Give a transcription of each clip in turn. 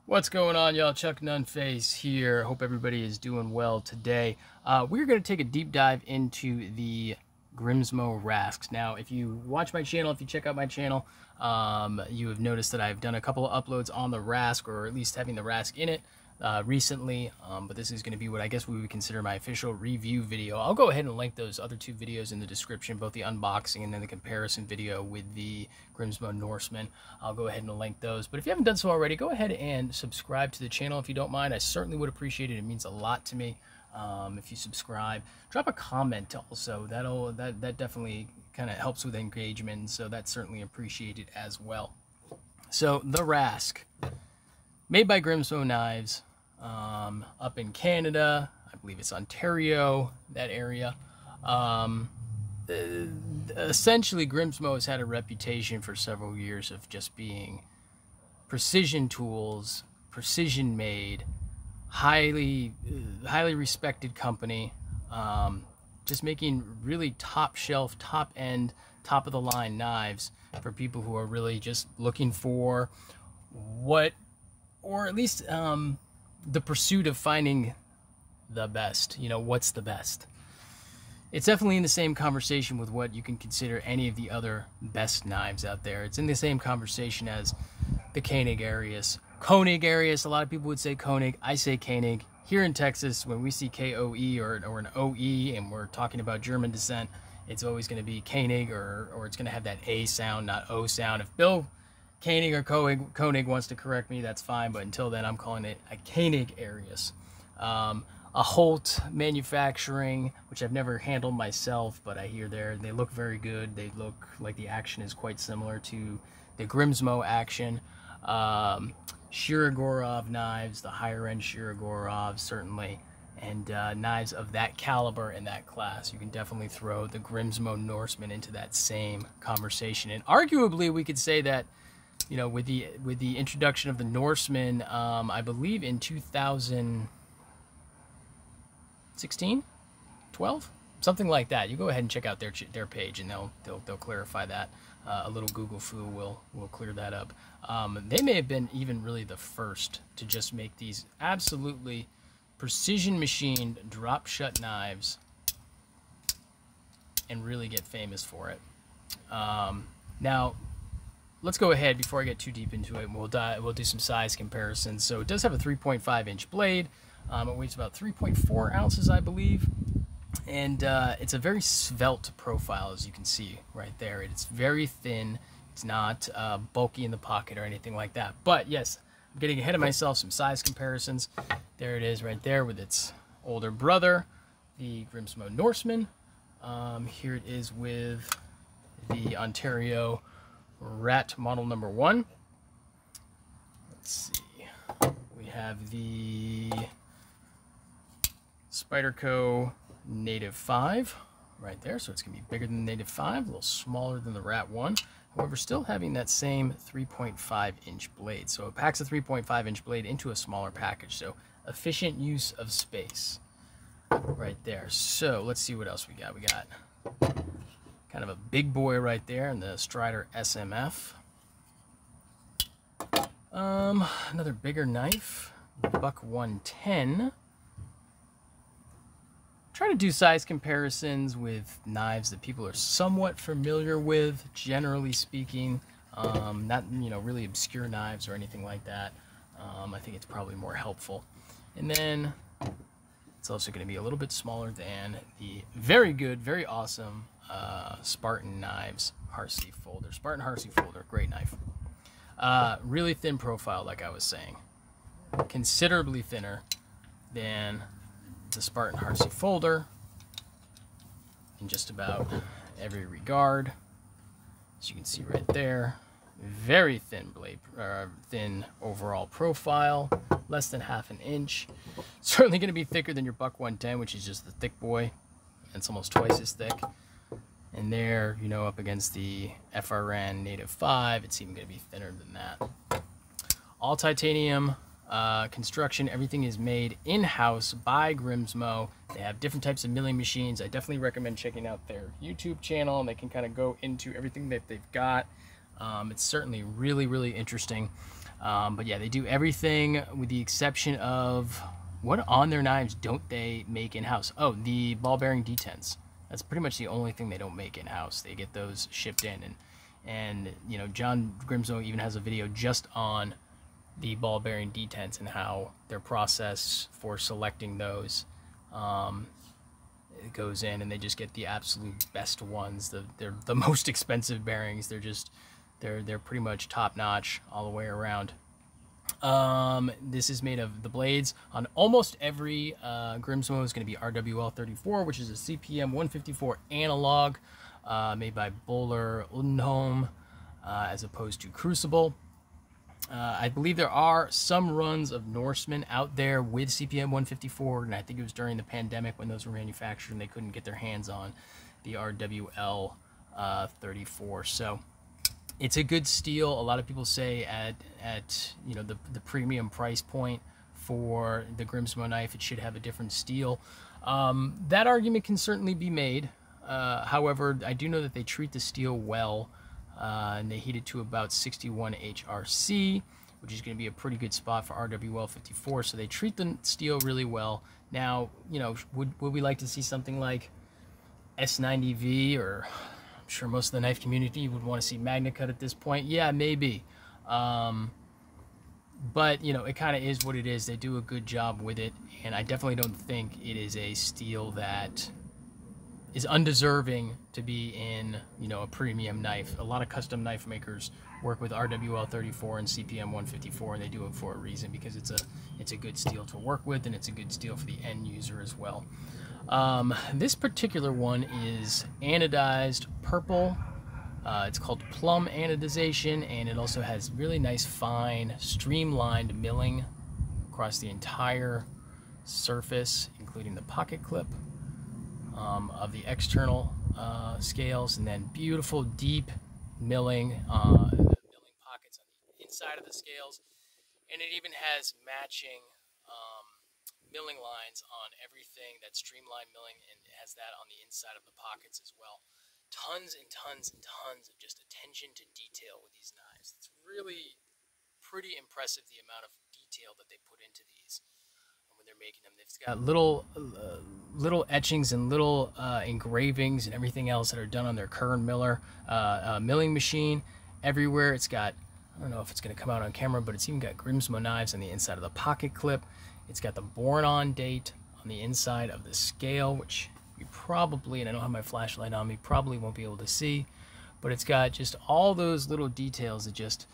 What's going on, y'all? Chuck Nunface here. Hope everybody is doing well today. We're going to take a deep dive into the Grimsmo Rasks. Now, if you watch my channel, if you check out my channel, you have noticed that I've done a couple of uploads on the Rask, or at least having the Rask in it recently. But this is going to be what I guess we would consider my official review video. I'll go ahead and link those other two videos in the description, both the unboxing and then the comparison video with the Grimsmo Norseman. I'll go ahead and link those. But if you haven't done so already, go ahead and subscribe to the channel if you don't mind. I certainly would appreciate it. It means a lot to me if you subscribe. Drop a comment also. That definitely kind of helps with engagement, so that's certainly appreciated as well. So the Rask, made by Grimsmo Knives, up in Canada. I believe it's Ontario, that area. Essentially, Grimsmo has had a reputation for several years of just being precision tools, precision made, highly respected company, just making really top shelf, top end, top of the line knives for people who are really just looking for what, or at least the pursuit of finding the best. You know, what's the best? It's definitely in the same conversation with what you can consider any of the other best knives out there. It's in the same conversation as the Koenig Arius. Koenig Arius, a lot of people would say Koenig. I say Koenig. Here in Texas, when we see K-O-E or an O-E and we're talking about German descent, it's always going to be Koenig, or it's going to have that A sound, not O sound. If Bill Koenig or Koenig wants to correct me, that's fine, but until then, I'm calling it a Koenig Arius. A Holt manufacturing, which I've never handled myself, but I hear they look very good. They look like the action is quite similar to the Grimsmo action. Shirogorov knives, the higher end Shirogorov, certainly, and knives of that caliber and that class. You can definitely throw the Grimsmo Norseman into that same conversation. And arguably, we could say that, you know, with the introduction of the Norseman, I believe in 2016, 12, something like that. You go ahead and check out their page, and they'll clarify that. A little Google foo will clear that up. They may have been even really the first to just make these absolutely precision machined drop shut knives and really get famous for it. Now, let's go ahead before I get too deep into it. We'll do some size comparisons. So it does have a 3.5 inch blade. It weighs about 3.4 ounces, I believe. And it's a very svelte profile, as you can see right there. It's very thin. It's not bulky in the pocket or anything like that. But yes, I'm getting ahead of myself. Some size comparisons. There it is right there with its older brother, the Grimsmo Norseman. Here it is with the Ontario Rat model number 1. Let's see. We have the Spyderco Native 5 right there, so it's going to be bigger than the Native 5, a little smaller than the Rat 1. However, still having that same 3.5 inch blade. So it packs a 3.5 inch blade into a smaller package. So efficient use of space right there. So let's see what else we got. We got kind of a big boy right there in the Strider SMF. Another bigger knife, Buck 110. Try to do size comparisons with knives that people are somewhat familiar with, generally speaking. Not, you know, really obscure knives or anything like that. I think it's probably more helpful. And then it's also going to be a little bit smaller than the very good, very awesome Spartan Knives Heartsea Folder. Spartan Heartsea Folder, great knife. Really thin profile, like I was saying. Considerably thinner than the Spartan Heartsea Folder in just about every regard. As you can see right there, very thin blade, thin overall profile, less than half an inch. Certainly going to be thicker than your Buck 110, which is just the thick boy. It's almost twice as thick. And there, you know, up against the FRN Native 5, it's even going to be thinner than that. All titanium construction. Everything is made in-house by Grimsmo. They have different types of milling machines. I definitely recommend checking out their YouTube channel, and they can kind of go into everything that they've got. It's certainly really, really interesting. But yeah, they do everything with the exception of, what on their knives don't they make in-house? Oh, the ball bearing detents. That's pretty much the only thing they don't make in-house. They get those shipped in, and you know, John Grimsmo even has a video just on the ball bearing detents and how their process for selecting those. It goes in and they just get the absolute best ones. They're the most expensive bearings. They're pretty much top notch all the way around. This is made of the blades on almost every Grimsmo is going to be RWL 34, which is a CPM 154 analog, made by Bohler Unholm, as opposed to Crucible. I believe there are some runs of Norseman out there with CPM 154, and I think it was during the pandemic when those were manufactured and they couldn't get their hands on the RWL 34. So it's a good steel. A lot of people say at you know, the premium price point for the Grimsmo knife, it should have a different steel. That argument can certainly be made. However, I do know that they treat the steel well. And they heat it to about 61 HRC, which is going to be a pretty good spot for RWL 54. So they treat the steel really well. Now, you know, would we like to see something like S90V, or I'm sure most of the knife community would want to see Magna Cut at this point? Yeah, maybe. But, you know, it kind of is what it is. They do a good job with it, and I definitely don't think it is a steel that is undeserving to be in, you know, a premium knife. A lot of custom knife makers work with RWL 34 and CPM 154, and they do it for a reason, because it's a good steel to work with, and it's a good steel for the end user as well. This particular one is anodized purple. It's called plum anodization, and it also has really nice fine streamlined milling across the entire surface, including the pocket clip of the external scales, and then beautiful deep milling pockets on the inside of the scales, and it even has matching milling lines on everything. That's streamlined milling, and it has that on the inside of the pockets as well. Tons and tons and tons of just attention to detail with these knives. It's really pretty impressive the amount of detail that they put into these when they're making them. They've got little etchings and little engravings and everything else that are done on their Kern milling machine everywhere. It's got, I don't know if it's going to come out on camera, but it's even got Grimsmo knives on the inside of the pocket clip. It's got the born on date on the inside of the scale, which you probably, and I don't have my flashlight on me, probably won't be able to see, but it's got just all those little details that just,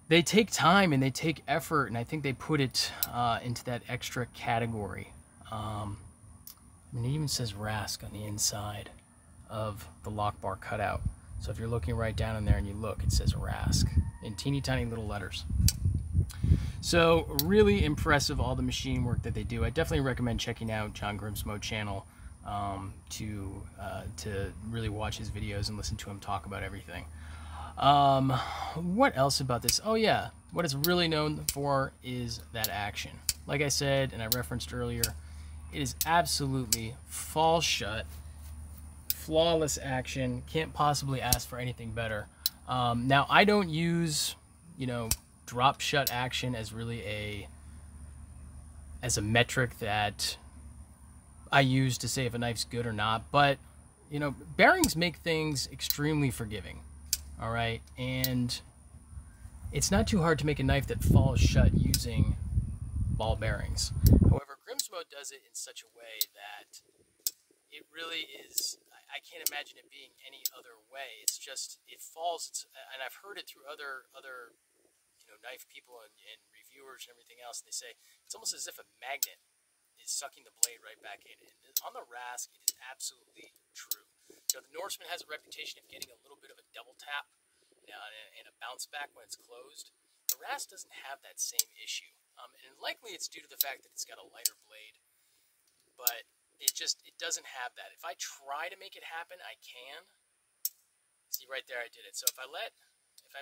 they take time and they take effort, and I think they put it into that extra category. I mean, it even says Rask on the inside of the lock bar cutout. So if you're looking right down in there and you look, it says Rask in teeny tiny little letters. So really impressive, all the machine work that they do. I definitely recommend checking out John Grimsmo channel to really watch his videos and listen to him talk about everything. What else about this? Oh yeah, what it's really known for is that action. Like I said, and I referenced earlier, it is absolutely fall shut, flawless action. Can't possibly ask for anything better. Now I don't use, you know, drop shut action as really as a metric that I use to say if a knife's good or not, but you know, bearings make things extremely forgiving. All right, and it's not too hard to make a knife that falls shut using ball bearings. However, Grimsmo does it in such a way that it really is, I can't imagine it being any other way. It's just, it falls, and I've heard it through other you know, knife people and reviewers and everything else, and they say it's almost as if a magnet is sucking the blade right back in. And on the Rask, it is absolutely true. You know, the Norseman has a reputation of getting a little bit of a double tap and a bounce back when it's closed. The Rask doesn't have that same issue, and likely it's due to the fact that it's got a lighter blade, but it doesn't have that. If I try to make it happen, I can. See right there, I did it. So if I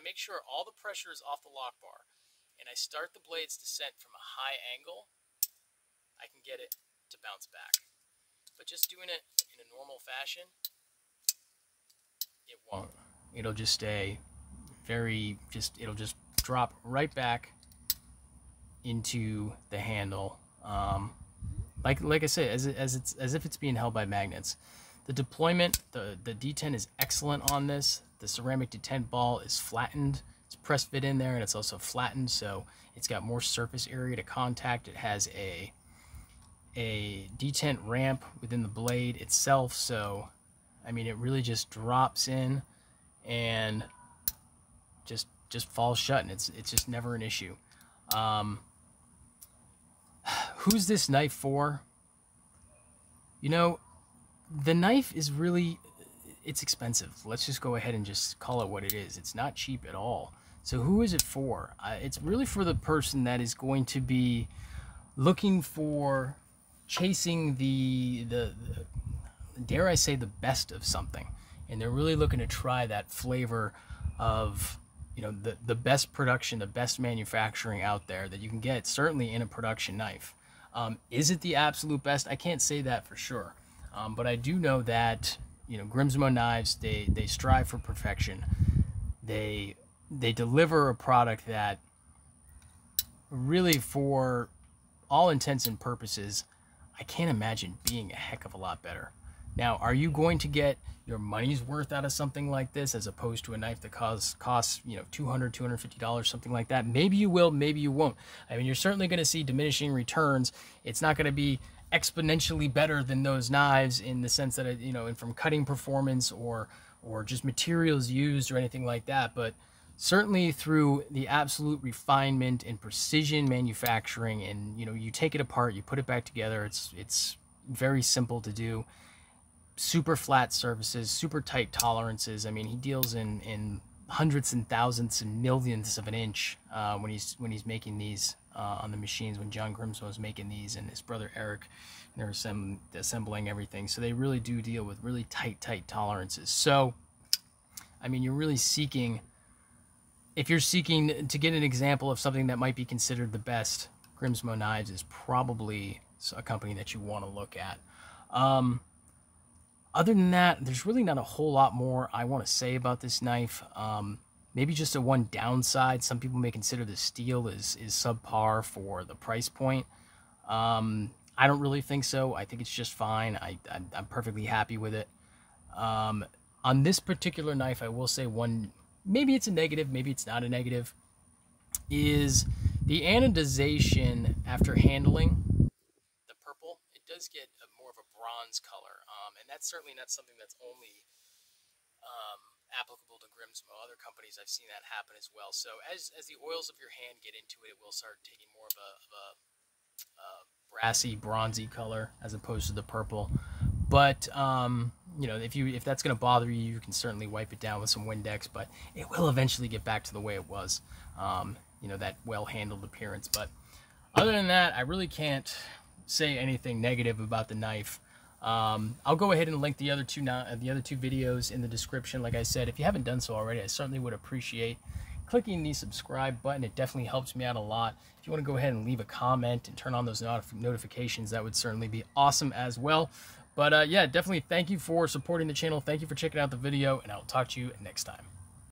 make sure all the pressure is off the lock bar, and I start the blade's descent from a high angle, I can get it to bounce back. But just doing it in a normal fashion, it won't. It'll just stay it'll just drop right back into the handle, like I say, as if it's being held by magnets. The deployment, the detent is excellent on this. The ceramic detent ball is flattened. It's press fit in there, and it's also flattened, so it's got more surface area to contact. It has a detent ramp within the blade itself, so I mean, it really just drops in and just falls shut, and it's just never an issue. Who's this knife for? You know, the knife is really, it's expensive. Let's just go ahead and just call it what it is. It's not cheap at all. So who is it for? It's really for the person that is going to be looking for, chasing the dare I say, the best of something. And they're really looking to try that flavor of, you know, the best production, the best manufacturing out there that you can get, certainly in a production knife. Is it the absolute best? I can't say that for sure. But I do know that, you know, Grimsmo knives, they strive for perfection. They deliver a product that really, for all intents and purposes, I can't imagine being a heck of a lot better. Now, are you going to get your money's worth out of something like this as opposed to a knife that costs you know, $200, $250, something like that? Maybe you will, maybe you won't. I mean, you're certainly going to see diminishing returns. It's not going to be exponentially better than those knives in the sense that, you know, and from cutting performance or just materials used or anything like that, but certainly through the absolute refinement and precision manufacturing, and, you know, you take it apart, you put it back together. It's very simple to do. Super flat surfaces, super tight tolerances. I mean, he deals in hundreds and thousands and millionths of an inch when he's making these on the machines. When John Grimsmo is making these, and his brother Eric, and they're assembling everything. So they really do deal with really tight tolerances. So, I mean, you're really seeking, if you're seeking to get an example of something that might be considered the best, Grimsmo Knives is probably a company that you want to look at. Other than that, there's really not a whole lot more I want to say about this knife. Maybe just a one downside. Some people may consider the steel is subpar for the price point. I don't really think so. I think it's just fine. I'm perfectly happy with it. On this particular knife, I will say one, maybe it's a negative, maybe it's not a negative, is the anodization after handling. The purple, it does get more of a bronze color. And that's certainly not something that's only applicable to Grimsmo. Other companies, I've seen that happen as well. So as the oils of your hand get into it, it will start taking more of a brassy, bronzy color as opposed to the purple. But you know, if that's going to bother you, you can certainly wipe it down with some Windex. But it will eventually get back to the way it was. You know, that well-handled appearance. But other than that, I really can't say anything negative about the knife. I'll go ahead and link the other two videos in the description. Like I said, if you haven't done so already, I certainly would appreciate clicking the subscribe button. It definitely helps me out a lot. If you want to go ahead and leave a comment and turn on those notifications, that would certainly be awesome as well. But yeah, definitely thank you for supporting the channel. Thank you for checking out the video, and I'll talk to you next time.